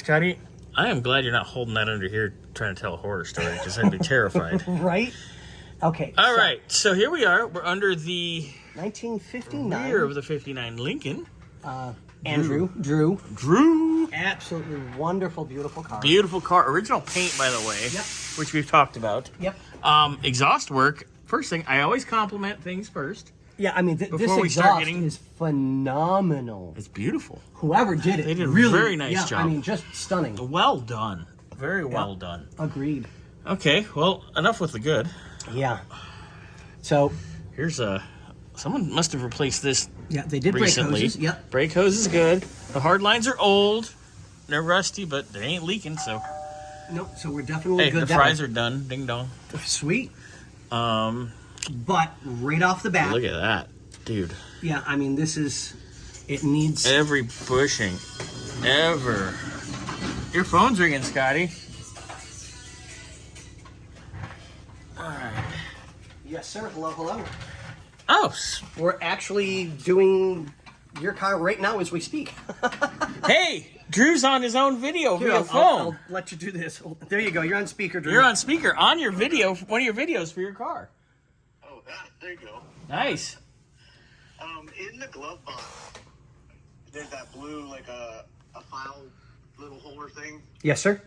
Scotty, I am glad you're not holding that under here trying to tell a horror story, because I'd be terrified. Right? Okay. All right, so here we are. We're under the 1959. rear of the 59 Lincoln. Andrew. Drew. Absolutely wonderful, beautiful car. Beautiful car. Original paint, by the way. Yep. Which we've talked about. Yep. Exhaust work. First thing, I always compliment things first. Yeah, I mean, this we start exhaust is phenomenal. It's beautiful. Whoever did it, They did a really, very nice job. I mean, just stunning. Well done. Very well done. Agreed. Okay, well, enough with the good. Yeah. So, Here's someone must have replaced this yeah, they did recently. brake hoses. Yep. Brake hose is good. The hard lines are old. They're rusty, but they ain't leaking, so. Nope, so we're definitely Hey, good the there. fries are done. Ding dong. Sweet. But right off the bat. look at that, dude. Yeah, I mean, it needs. Every bushing ever. Your phone's ringing, Scotty. All right. Yes, sir. Hello. Oh, We're actually doing your car right now as we speak. hey, Drew's on his own video Here, via phone. I'll let you do this. There you go. You're on speaker, Drew. You're on speaker on your video, one of your videos for your car. Oh, there you go. Nice. In the glove box, there's that blue, like a file little holder thing. Yes, sir.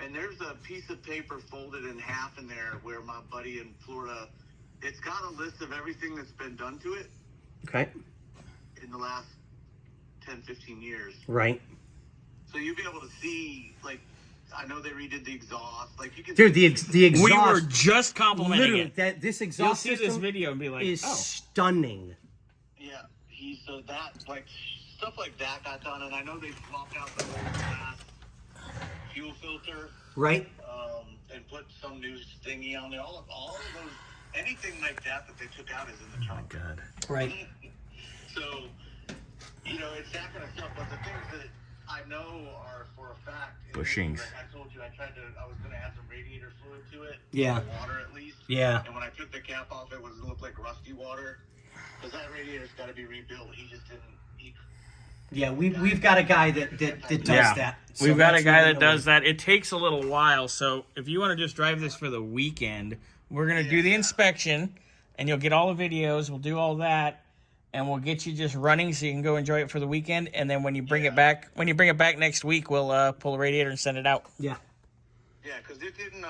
And there's a piece of paper folded in half in there where my buddy in Florida, it's got a list of everything that's been done to it Okay. in the last 10, 15 years. Right. So you'll be able to see, like, I know they redid the exhaust. Like, you can Dude, the exhaust. We were just complimenting literally, it. this You'll exhaust see this system video and be like, is oh. stunning. Yeah, so that, like, stuff like that got done, and I know they swapped out the old glass fuel filter, Right. and put some new thingy on there. All of those, anything like that they took out is in the trunk. God. Right. So, it's that kind of stuff, but the things that I know are for a fact. Bushings. Like I told you, I was going to add some radiator fluid to it. Yeah. Water at least. Yeah. And when I took the cap off, it looked like rusty water. Because that radiator's got to be rebuilt. He just didn't. Yeah, we've got a guy that does that. So We've got a that's guy really that does that. It takes a little while, so if you want to just drive this for the weekend, we're going to do the inspection, and you'll get all the videos. We'll do all that, and we'll get you just running so you can go enjoy it for the weekend. And then when you bring it back, next week, we'll pull the radiator and send it out. Yeah. Yeah, because it didn't.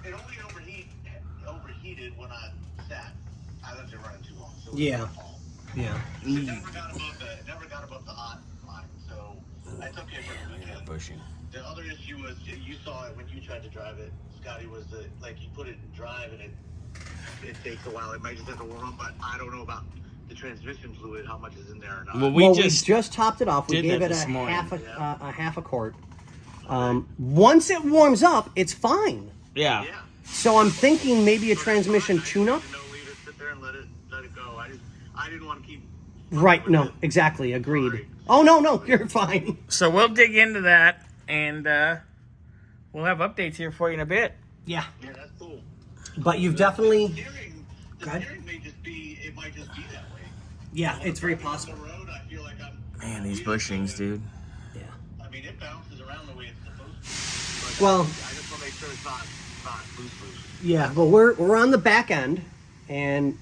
It only overheated when I sat. I left it running too long. So Yeah. Yeah. It never got above the hot line, so that's okay for the weekend. Bushing. The other issue was, you saw it when you tried to drive it, Scotty, was that, like, you put it in drive and it takes a while. It might just have to warm up, but I don't know about the transmission fluid, how much is in there or not. Well, We just topped it off. We did gave that it this morning. half a quart. Once it warms up, it's fine. Yeah. Yeah. So I'm thinking maybe a transmission tune-up. Leave it sit there and let it go. I didn't want to keep. Right. No. Exactly. Agreed. Sorry. Oh no, you're fine. So we'll dig into that, and we'll have updates here for you in a bit. Yeah. Yeah, that's cool. But you've definitely. The Go ahead. steering might just be that way. Yeah, it's very On possible. the road, I feel like Man, these bushings, dude. Yeah. I mean, it bounces around the way it's supposed to. But Well. I just want to make sure it's not loose. Yeah. Well, we're on the back end, and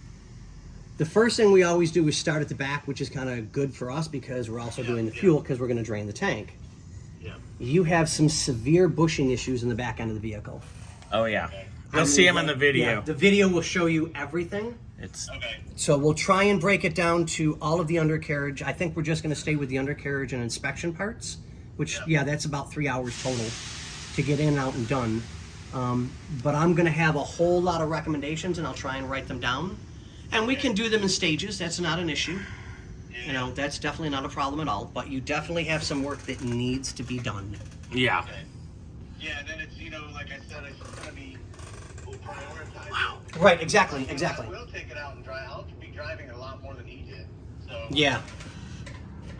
the first thing we always do is start at the back, which is kind of good for us because we're also doing the fuel because we're going to drain the tank. Yeah. You have some severe bushing issues in the back end of the vehicle. Oh, yeah. You'll see them in the video. Yeah, the video will show you everything. It's Okay. So we'll try and break it down to all of the undercarriage. I think we're just going to stay with the undercarriage and inspection parts, which, that's about 3 hours total to get in, out, and done. But I'm going to have a whole lot of recommendations, and I'll try and write them down. And we can do them in stages. That's not an issue. That's definitely not a problem at all. But you definitely have some work that needs to be done. yeah. Okay. Yeah, and then it's, like I said, it's going to be, we'll prioritize. Wow. Right, exactly. I will take it out and drive. I'll be driving a lot more than he did. So, Yeah.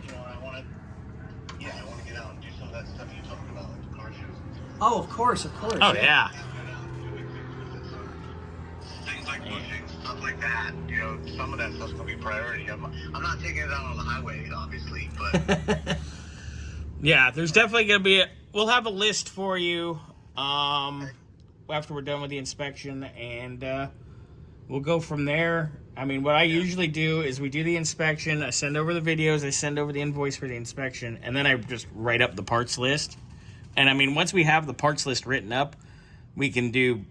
I want to get out and do some of that stuff you talked about, like the car shows. Oh, of course. Oh, yeah. Things like bushing, stuff like that. Some of that stuff's gonna be priority. I'm not taking it out on the highway, obviously, but Yeah, there's definitely going to be we'll have a list for you after we're done with the inspection, and we'll go from there. I mean, what I usually do is we do the inspection, I send over the videos, I send over the invoice for the inspection, and then I just write up the parts list. And I mean, once we have the parts list written up, we can do,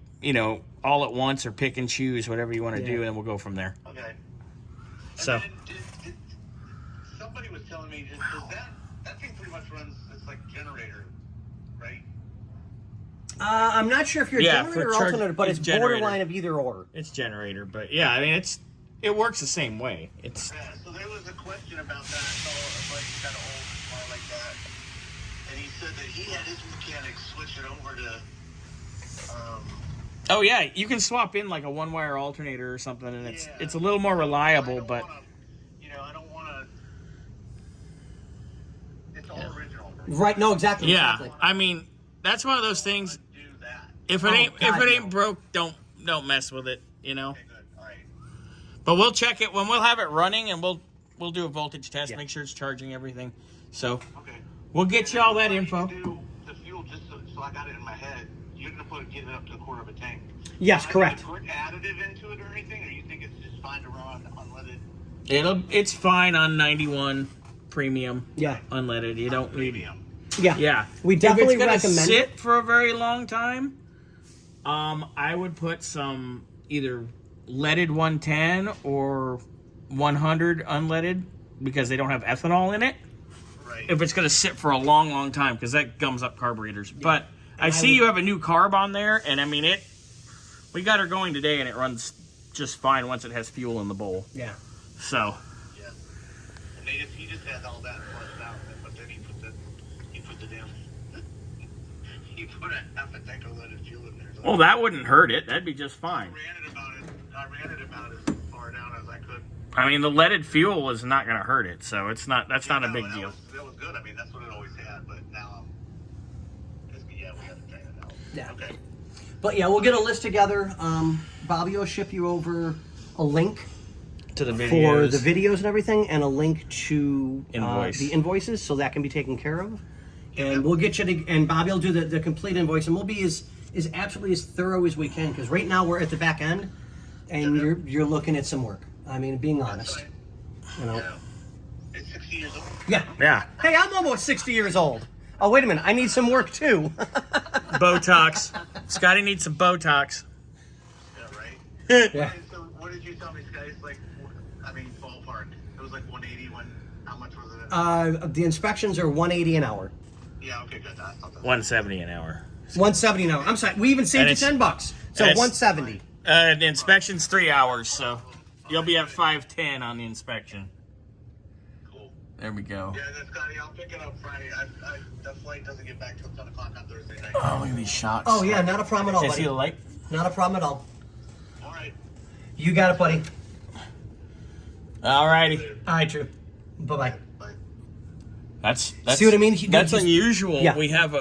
all at once or pick and choose whatever you want to do, and we'll go from there. Okay. So. Somebody was telling me, does that thing pretty much runs, it's like generator, right? I'm not sure if you're a generator or alternator, but it's borderline of either or. It's generator, but yeah, I mean, it works the same way. So there was a question about that. So a buddy got an old car like that, and he said that he had his mechanic switch it over to. Oh yeah, you can swap in like a one-wire alternator or something, and it's a little more reliable. But I don't want to. It's all original. Right? No, exactly. Yeah, exactly. I mean, that's one of those things. Do that. If it ain't broke, don't mess with it. Okay, good. All right. But we'll check it when we'll have it running, and we'll do a voltage test, make sure it's charging everything. So we'll get you all that info. Do the fuel just so I got it in my head. You're gonna get it up to a quarter of a tank. Yes, correct. Put additive into it or anything, or you think it's just fine to run unleaded? It's fine on 91 premium. Yeah. Unleaded. You don't need. Premium. Yeah. Yeah. We definitely if it's gonna recommend sit for a very long time, I would put some either leaded 110 or 100 unleaded because they don't have ethanol in it. Right. If it's gonna sit for a long, long time, because that gums up carburetors. Yeah. But I see you have a new carb on there, and I mean we got her going today, and it runs just fine once it has fuel in the bowl. Yeah. So. Yeah. And he just had all that flushed out, but then he put the damn he put a half a tank of leaded fuel in there. So Well, that wouldn't hurt it. That'd be just fine. I ran it about as far down as I could. I mean, the leaded fuel is not going to hurt it, so that's not a big deal. That was good. I mean, that's what it always had, but now we have to train it out. Yeah. Okay. But yeah, we'll get a list together. Bobby will ship you over a link To the videos. for the videos and everything, and a link to Invoice. the invoices, so that can be taken care of. And we'll get you and Bobby will do the complete invoice, and we'll be as absolutely as thorough as we can, because right now we're at the back end, and you're looking at some work. I mean, being honest, Yeah. It's 60 years old. Yeah. Yeah. Hey, I'm almost 60 years old. Oh, wait a minute. I need some work, too. Botox. Scotty needs some Botox. Yeah, right? Yeah. So what did you tell me, Scott? It's like, I mean, ballpark. It was like 180. How much was it? The inspections are $180 an hour. Yeah, okay, good. I thought that. 170 an hour. $170 an hour. I'm sorry. We even saved you $10. So it's- $170. The inspection's 3 hours, so you'll be at 5:10 on the inspection. Cool. There we go. Yeah, then Scotty, I'll pick it up Friday. The flight doesn't get back till 10 o'clock on Thursday night. Oh, look at these shocks. Oh, yeah. Not a problem at all, Can I see buddy. the light? Not a problem at all. All right. You got it, buddy. All righty. All right, Drew. Bye-bye. Bye. That's See what I mean? That's Just- unusual. Yeah. We have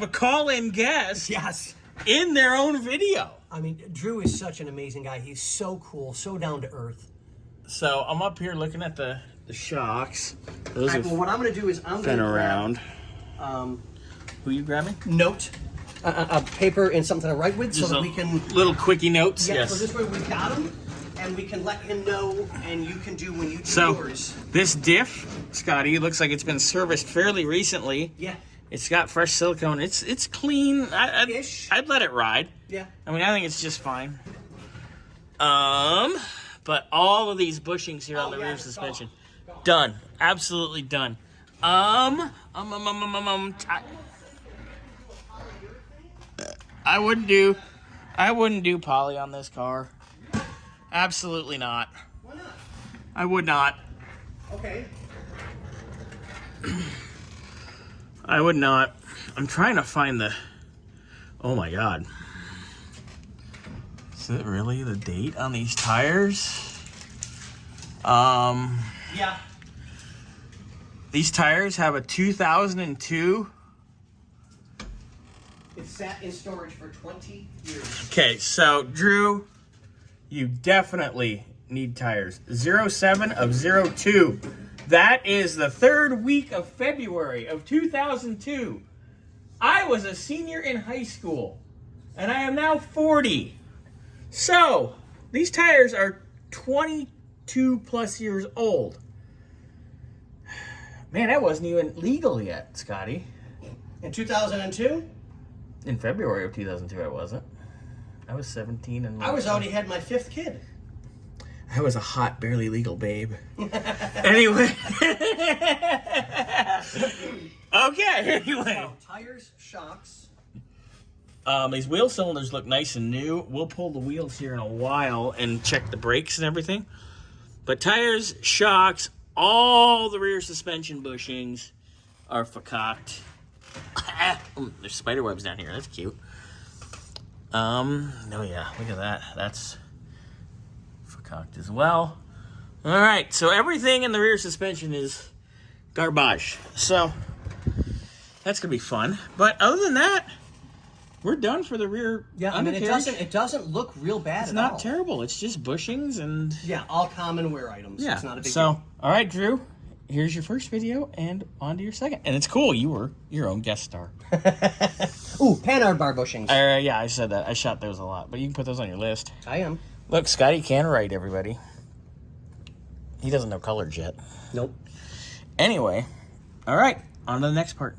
a call-in guest Yes. in their own video. I mean, Drew is such an amazing guy. He's so cool, so down to earth. So I'm up here looking at the shocks. Those All right, have well, what I'm going to do is I'm been going to around. grab Who you grabbing? note, a paper and something to write with, so Just that a we can. little quickie notes. Yeah, Yes. so this way we got him, and we can let him know, and you can do when you do So yours. this diff, Scotty, it looks like it's been serviced fairly recently. Yeah. It's got fresh silicone. It's clean. Ish. I'd let it ride. Yeah. I mean, I think it's just fine. But all of these bushings here on the rear suspension, done. Absolutely done. I wouldn't do poly on this car. Absolutely not. Why not? I would not. Okay. I would not. I'm trying to find the. Oh my God. Is it really the date on these tires? Yeah. These tires have a 2002. It sat in storage for 20 years. Okay, so Drew, you definitely need tires. 07 of 02. That is the 3rd week of February of 2002. I was a senior in high school, and I am now 40. So, these tires are 22 plus years old. Man, that wasn't even legal yet, Scotty. In 2002, In February of 2002, I wasn't. I was 17 and I was already had my 5th kid. I was a hot, barely legal babe. Anyway. Okay, anyway. So, tires, shocks. These wheel cylinders look nice and new. We'll pull the wheels here in a while and check the brakes and everything. But tires, shocks, all the rear suspension bushings are fakaked. There's spider webs down here. That's cute. Oh yeah, look at that. That's fakaked as well. All right, so everything in the rear suspension is garbage. So that's gonna be fun. But other than that, we're done for the rear. Yeah, I mean undercarriage. it doesn't look real bad It's at not all. terrible. It's just bushings and Yeah, all common wear items. yeah. It's not a big So deal. all right, Drew. Here's your first video, and on to your second. And it's cool. You were your own guest star. Ooh, Panhard bar bushings. Yeah, I said that. I shot those a lot, but you can put those on your list. I am. Look, Scotty can write, everybody. He doesn't know colors yet. Nope. Anyway, all right, on to the next part.